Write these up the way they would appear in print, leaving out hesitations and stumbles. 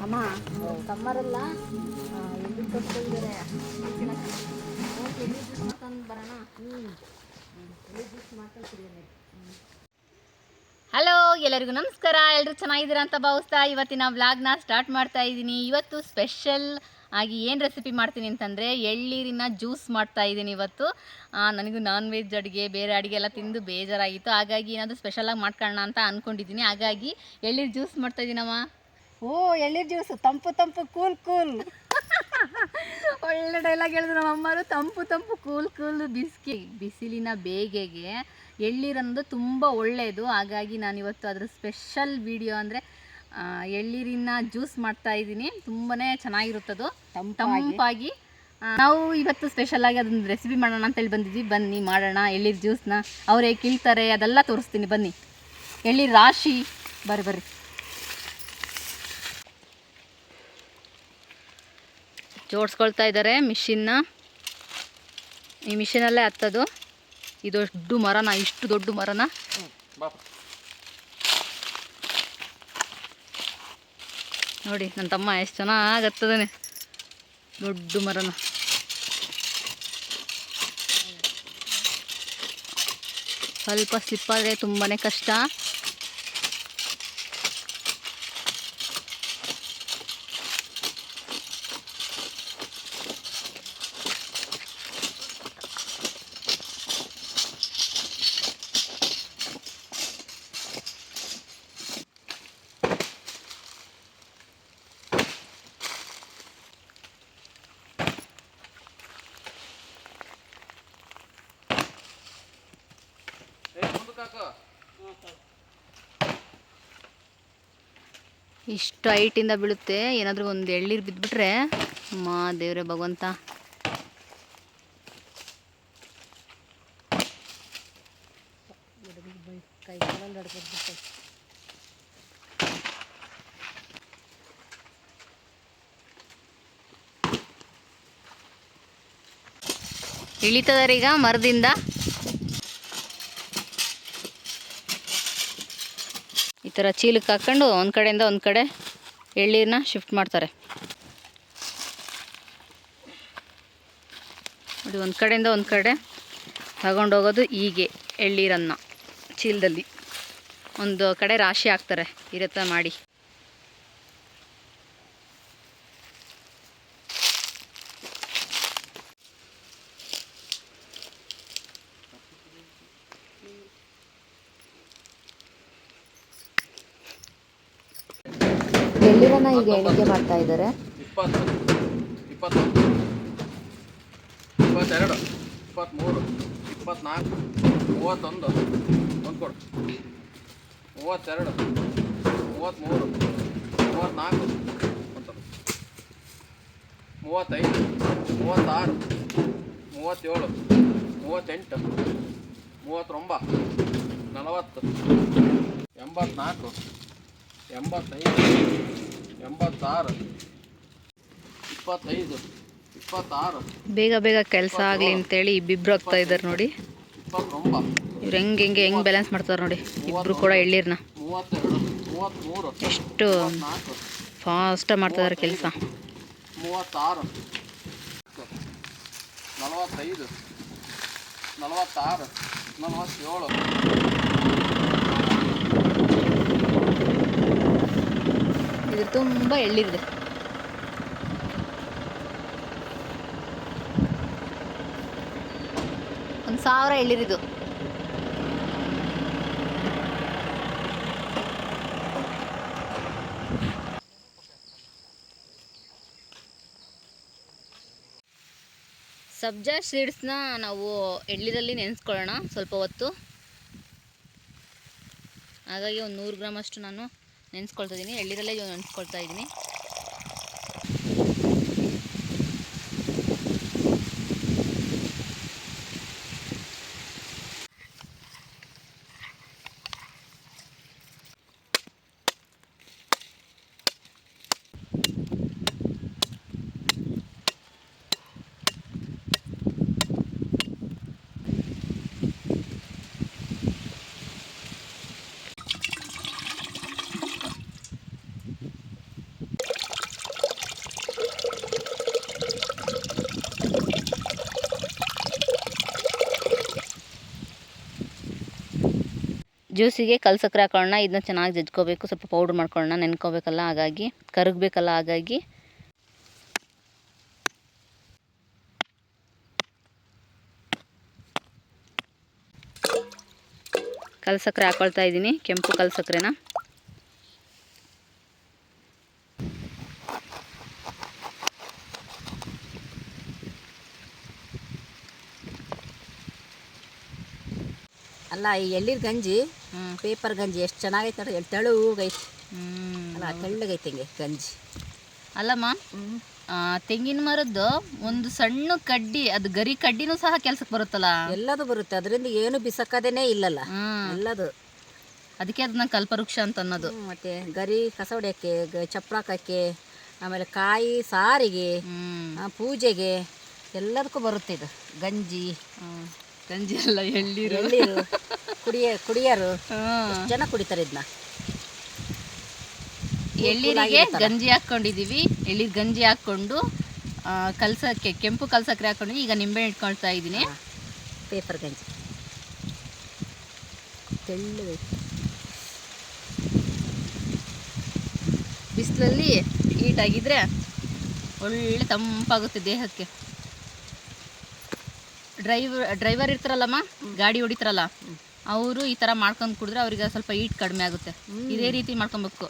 ಅಮ್ಮ ಸಮ್ಮರೆಲ್ಲ ಎಲ್ಲಿ ಕೊಡ್ತಿದ್ದಾರೆ ಎಲ್ಲಿ ಜ್ಯೂಸ್ ಮಾಡ್ಕೊಂಡು ಬರೋಣ. ಎಲ್ಲಿ ಜ್ಯೂಸ್ ಮಾಡ್ಕೊಂಡು ಕುಡಿಯೋಣ. ಹಲೋ, ಎಲ್ಲರಿಗೂ ನಮಸ್ಕಾರ. ಎಲ್ಲರೂ ಚೆನ್ನಾಗಿದ್ದೀರಾ ಅಂತ ಭಾವಿಸ್ತಾ ಇವತ್ತಿನ ವ್ಲಾಗ್ನ ಸ್ಟಾರ್ಟ್ ಮಾಡ್ತಾ ಇದ್ದೀನಿ. ಇವತ್ತು ಸ್ಪೆಷಲ್ ಆಗಿ ಏನು ರೆಸಿಪಿ ಮಾಡ್ತೀನಿ ಅಂತಂದರೆ ಎಳ್ನೀರಿನ ಜ್ಯೂಸ್ ಮಾಡ್ತಾ ಇದ್ದೀನಿ ಇವತ್ತು. ನನಗೂ ನಾನ್ ವೆಜ್ ಅಡುಗೆ ಬೇರೆ ಅಡುಗೆ ಎಲ್ಲ ತಿಂದು ಬೇಜಾರಾಗಿತ್ತು. ಹಾಗಾಗಿ ಏನಾದರೂ ಸ್ಪೆಷಲಾಗಿ ಮಾಡ್ಕೊಳ್ಳೋಣ ಅಂತ ಅಂದ್ಕೊಂಡಿದ್ದೀನಿ. ಹಾಗಾಗಿ ಎಳ್ನೀರು ಜ್ಯೂಸ್ ಮಾಡ್ತಾ ಇದ್ದೀನಮ್ಮ. ಓ, ಎಳ್ನೀರು ಜ್ಯೂಸು ತಂಪು ತಂಪು ಕೂಲ್ ಕೂಲ್. ಒಳ್ಳೆ ಡೈಲಾಗ್ ಹೇಳಿದ್ರು ನಮ್ಮ ಅಮ್ಮರು. ತಂಪು ತಂಪು ಕೂಲ್ ಕೂಲ್. ಬಿಸಿಲಿನ ಬೇಗೆಗೆ ಎಳ್ನೀರನ್ನೋದು ತುಂಬ ಒಳ್ಳೆಯದು. ಹಾಗಾಗಿ ನಾನಿವತ್ತು ಅದ್ರ ಸ್ಪೆಷಲ್ ವಿಡಿಯೋ ಅಂದರೆ ಎಳ್ನೀರಿನ ಜ್ಯೂಸ್ ಮಾಡ್ತಾ ಇದ್ದೀನಿ. ತುಂಬಾ ಚೆನ್ನಾಗಿರುತ್ತದು ತಂಪಾಗಿ. ನಾವು ಇವತ್ತು ಸ್ಪೆಷಲಾಗಿ ಅದನ್ನು ರೆಸಿಪಿ ಮಾಡೋಣ ಅಂತೇಳಿ ಬಂದಿದ್ವಿ. ಬನ್ನಿ ಮಾಡೋಣ ಎಳ್ನೀರು ಜ್ಯೂಸ್ನ. ಅವ್ರು ಹೇಗೆ ಕೀಳ್ತಾರೆ ಅದೆಲ್ಲ ತೋರಿಸ್ತೀನಿ ಬನ್ನಿ. ಎಳ್ನೀರು ರಾಶಿ ಬರ್ರಿ. ಜೋಡಿಸ್ಕೊಳ್ತಾ ಇದ್ದಾರೆ ಮಿಷಿನ್ನ. ಈ ಮಿಷಿನಲ್ಲೇ ಹತ್ತದು. ಇದು ದೊಡ್ಡ ಮರನ, ಇಷ್ಟು ದೊಡ್ಡ ಮರನ ನೋಡಿ. ನನ್ನ ತಮ್ಮ ಎಷ್ಟು ಚೆನ್ನಾಗಿ ಹತ್ತದಾನೆ ದೊಡ್ಡ ಮರನ. ಸ್ವಲ್ಪ ಸ್ಲಿಪ್ಪಾದರೆ ತುಂಬಾ ಕಷ್ಟ. ಇಷ್ಟು ಹೈಟಿಂದ ಬೀಳುತ್ತೆ. ಏನಾದರೂ ಒಂದು ಎಳ್ನೀರು ಬಿದ್ದುಬಿಟ್ರೆ ಮಾ ದೇವ್ರೆ ಭಗವಂತ. ಇಳಿತದಾರೆ ಈಗ ಮರದಿಂದ. ಈ ಥರ ಚೀಲಕ್ಕೆ ಹಾಕ್ಕೊಂಡು ಒಂದು ಕಡೆಯಿಂದ ಒಂದು ಕಡೆ ಎಳ್ನೀರನ್ನ ಶಿಫ್ಟ್ ಮಾಡ್ತಾರೆ ನೋಡಿ. ಒಂದು ಕಡೆಯಿಂದ ಒಂದು ಕಡೆ ತಗೊಂಡೋಗೋದು. ಹೀಗೆ ಎಳ್ನೀರನ್ನು ಚೀಲದಲ್ಲಿ ಒಂದು ಕಡೆ ರಾಶಿ ಹಾಕ್ತಾರೆ ಈ ರೀತಿ ಮಾಡಿ. ಎಳ್ನೀರನ್ನ ಈಗ ಎಣಿಕೆ ಮಾಡ್ತಾ ಇದ್ದಾರೆ. 20, 21, 22, 23, 24, 31, ಒಂದು ಕೊಡು, 32, 33, 34, 35, 36, 37, 38, 39, 40, 84, 85, 86, 25, 26. ಬೇಗ ಬೇಗ ಕೆಲಸ ಆಗಲಿ ಅಂತೇಳಿ ಇಬ್ಬಿಬ್ರು ಆಗ್ತಾ ಇದ್ದಾರೆ ನೋಡಿ. 29, ಇವ್ರು ಹೆಂಗೆ ಬ್ಯಾಲೆನ್ಸ್ ಮಾಡ್ತಾರೆ ನೋಡಿ ಇಬ್ಬರು ಕೂಡ ಎಳ್ನೀರನ್ನ. 32, 33, ಎಷ್ಟು ಫಾಸ್ಟಾಗಿ ಮಾಡ್ತಿದ್ದಾರೆ ಕೆಲಸ. 36, 45, 46, 47. ಇದು ತುಂಬ ಎಳ್ನೀರಿದೆ. ಒಂದು 1000 ಎಳ್ನೀರಿದು. ಸಬ್ಜಾ ಸೀಡ್ಸ್ನ ನಾವು ಎಳ್ನೀರಲ್ಲಿ ನೆನೆಸ್ಕೊಳ್ಳೋಣ ಸ್ವಲ್ಪ ಹೊತ್ತು. ಹಾಗಾಗಿ ಒಂದು 100 ಗ್ರಾಮ್ ಅಷ್ಟು ನಾನು ನೆನೆಸ್ಕೊಳ್ತಾ ಇದ್ದೀನಿ. ಎಳ್ನೀರಲ್ಲೇ ನೆನೆಸ್ಕೊಳ್ತಾ ಇದ್ದೀನಿ. ಜ್ಯೂಸಿಗೆ ಕಲ್ಸಕ್ರೆ ಹಾಕೊಳ್ಳೋಣ. ಇದನ್ನ ಚೆನ್ನಾಗಿ ಜಜ್ಕೋಬೇಕು, ಸ್ವಲ್ಪ ಪೌಡ್ರ್ ಮಾಡ್ಕೊಳ್ಳೋಣ, ನೆನ್ಕೋಬೇಕಲ್ಲ, ಹಾಗಾಗಿ ಕರಗಬೇಕಲ್ಲ, ಹಾಗಾಗಿ ಕಲ್ಸಕ್ರೆ ಹಾಕೊಳ್ತಾ ಇದ್ದೀನಿ, ಕೆಂಪು ಕಲ್ಸಕ್ರೆನ. ಅಲ್ಲ ಈ ಎಳ್ಳೀರ್ ಗಂಜಿ ಪೇಪರ್ ಗಂಜಿ ಎಷ್ಟು ಚೆನ್ನಾಗೈತೆ ನೋಡಿ, ತೆಳುಗೈತಿ ಅಲ್ಲ, ತೆಳ್ಳಗೈತೆ ಹಿಂಗೆ ಗಂಜಿ. ಅಲ್ಲಮ್ಮ, ತೆಂಗಿನ ಮರದ್ದು ಒಂದು ಸಣ್ಣ ಕಡ್ಡಿ, ಅದು ಗರಿ ಕಡ್ಡಿನೂ ಸಹ ಕೆಲ್ಸಕ್ಕೆ ಬರುತ್ತಲ್ಲ. ಎಲ್ಲದು ಬರುತ್ತೆ, ಅದರಿಂದ ಏನು ಬಿಸಕ್ಕದೇನೆ ಇಲ್ಲಲ್ಲ, ಎಲ್ಲದು. ಅದಕ್ಕೆ ಅದನ್ನ ಕಲ್ಪವೃಕ್ಷ ಅಂತ ಅನ್ನೋದು. ಮತ್ತೆ ಗರಿ ಕಸ ಹೊಡ್ಯಕ್ಕೆ, ಚಪ್ರಾಕಕ್ಕೆ, ಆಮೇಲೆ ಕಾಯಿ ಸಾರಿಗೆ, ಪೂಜೆಗೆ ಎಲ್ಲದಕ್ಕೂ ಬರುತ್ತೆ ಇದು ಗಂಜಿ. ಗಂಜಿ ಅಲ್ಲ, ಎಳ್ಳೀರು. ಎಳ್ಳೀರು ಕುಡಿಯರು ಜನ ಕುಡಿತಾರೆ ಇದನ್ನ. ಎಳ್ಳೀರಿಗೆ ಗಂಜಿ ಹಾಕ್ಕೊಂಡಿದ್ದೀವಿ. ಎಳ್ಳೀರು ಗಂಜಿ ಹಾಕ್ಕೊಂಡು ಕಲ್ಸಕ್ಕೆ, ಕೆಂಪು ಕಲ್ಸಕ್ರೆ ಹಾಕ್ಕೊಂಡು ಈಗ ನಿಂಬೆ ಇಟ್ಕೊಳ್ತಾ ಇದ್ದೀನಿ. ಪೇಪರ್ ಗಂಜಿ ತೆಳ್ಳಗೈತೆ. ಬಿಸಿಲಲ್ಲಿ ಹೀಟಾಗಿದ್ರೆ ಒಳ್ಳೆ ತಂಪಾಗುತ್ತೆ ದೇಹಕ್ಕೆ. ಡ್ರೈವರ್ ಇರ್ತಾರಲ್ಲಮ್ಮ, ಗಾಡಿ ಹೊಡಿತಾರಲ್ಲ, ಅವರು ಈ ಥರ ಮಾಡ್ಕೊಂಡು ಕುಡಿದ್ರೆ ಅವ್ರಿಗೆ ಸ್ವಲ್ಪ ಹೀಟ್ ಕಡಿಮೆ ಆಗುತ್ತೆ. ಇದೇ ರೀತಿ ಮಾಡ್ಕೊಬೇಕು.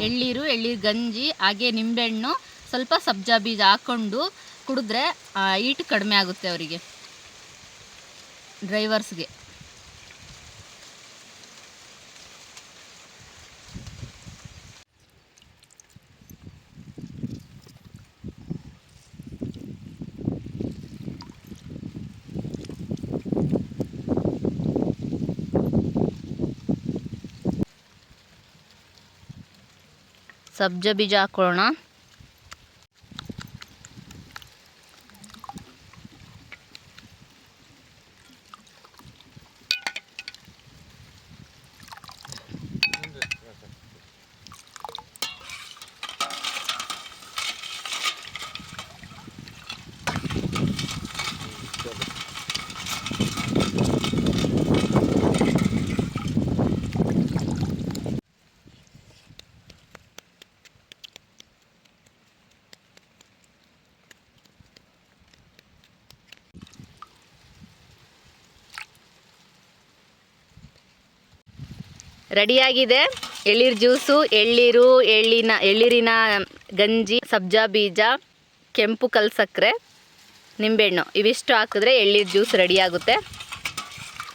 ಎಳ್ಳೀರು ಗಂಜಿ, ಹಾಗೆ ನಿಂಬೆಹಣ್ಣು, ಸ್ವಲ್ಪ ಸಬ್ಜಾ ಬೀಜ ಹಾಕ್ಕೊಂಡು ಕುಡಿದ್ರೆ ಹೀಟ್ ಕಡಿಮೆ ಆಗುತ್ತೆ ಅವರಿಗೆ, ಡ್ರೈವರ್ಸ್ಗೆ. ಸಬ್ಜಾ ಬೀಜ ಹಾಕೊಳ್ಳೋಣ. ರೆಡಿಯಾಗಿದೆ ಎಳ್ಳೀರು ಜ್ಯೂಸು. ಎಳ್ಳೀರಿನ ಗಂಜಿ, ಸಬ್ಜಾ ಬೀಜ, ಕೆಂಪು ಕಲ್ಸಕ್ರೆ, ನಿಂಬೆಹಣ್ಣು ಇವಿಷ್ಟು ಹಾಕಿದ್ರೆ ಎಳ್ಳೀರು ಜ್ಯೂಸ್ ರೆಡಿಯಾಗುತ್ತೆ.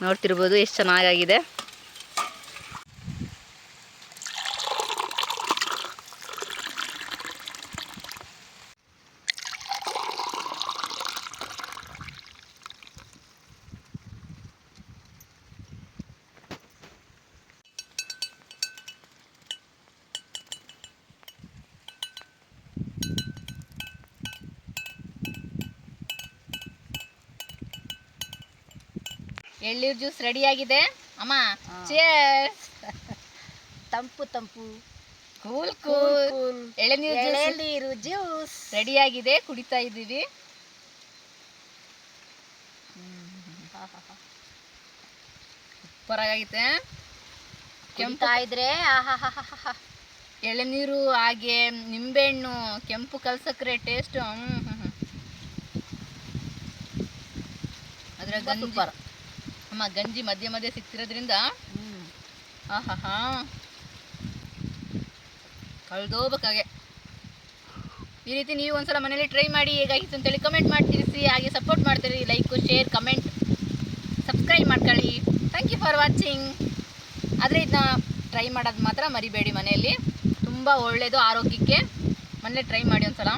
ನೋಡ್ತಿರ್ಬೋದು ಎಷ್ಟು ಚೆನ್ನಾಗಾಗಿದೆ. ಎಳ್ಳೀರು ಜ್ಯೂಸ್ ರೆಡಿಯಾಗಿದೆ ಅಮ್ಮ. ಚೇರ್ಸ್. ತಂಪು ತಂಪು ಕೂಲ್ ಕೂಲ್ ಎಳನೀರು ಜ್ಯೂಸ್ ರೆಡಿಯಾಗಿದೆ, ಕುಡಿತಾ ಇದ್ದೀವಿ. ಸೂಪರ್ ಆಗೈತೆ. ಕೆಂಪು ಇದ್ರೆ ಎಳನೀರು ಹಾಗೆ ನಿಂಬೆಹಣ್ಣು, ಕೆಂಪು ಕಲ್ಸಕ್ರೆ ಟೇಸ್ಟ್. ಅದ್ರ ಗಂಜಿ ಅಮ್ಮ, ಗಂಜಿ ಮಧ್ಯೆ ಮಧ್ಯೆ ಸಿಗ್ತಿರೋದ್ರಿಂದ ಕಳ್ದೋಗ್ಬೇಕಾಗೆ. ಈ ರೀತಿ ನೀವು ಒಂದ್ಸಲ ಮನೇಲಿ ಟ್ರೈ ಮಾಡಿ, ಹೇಗಾಗಿತ್ತು ಅಂತೇಳಿ ಕಮೆಂಟ್ ಮಾಡಿ ತಿಳಿಸಿ. ಹಾಗೆ ಸಪೋರ್ಟ್ ಮಾಡ್ತೀರಿ, ಲೈಕ್, ಶೇರ್, ಕಮೆಂಟ್, ಸಬ್ಸ್ಕ್ರೈಬ್ ಮಾಡ್ಕೊಳ್ಳಿ. Thank you for watching. ಆದರೆ ಇದನ್ನ ಟ್ರೈ ಮಾಡೋದು ಮಾತ್ರ ಮರಿಬೇಡಿ. ಮನೆಯಲ್ಲಿ ತುಂಬ ಒಳ್ಳೆಯದು ಆರೋಗ್ಯಕ್ಕೆ. ಮನೇಲಿ ಟ್ರೈ ಮಾಡಿ ಒಂದ್ಸಲ.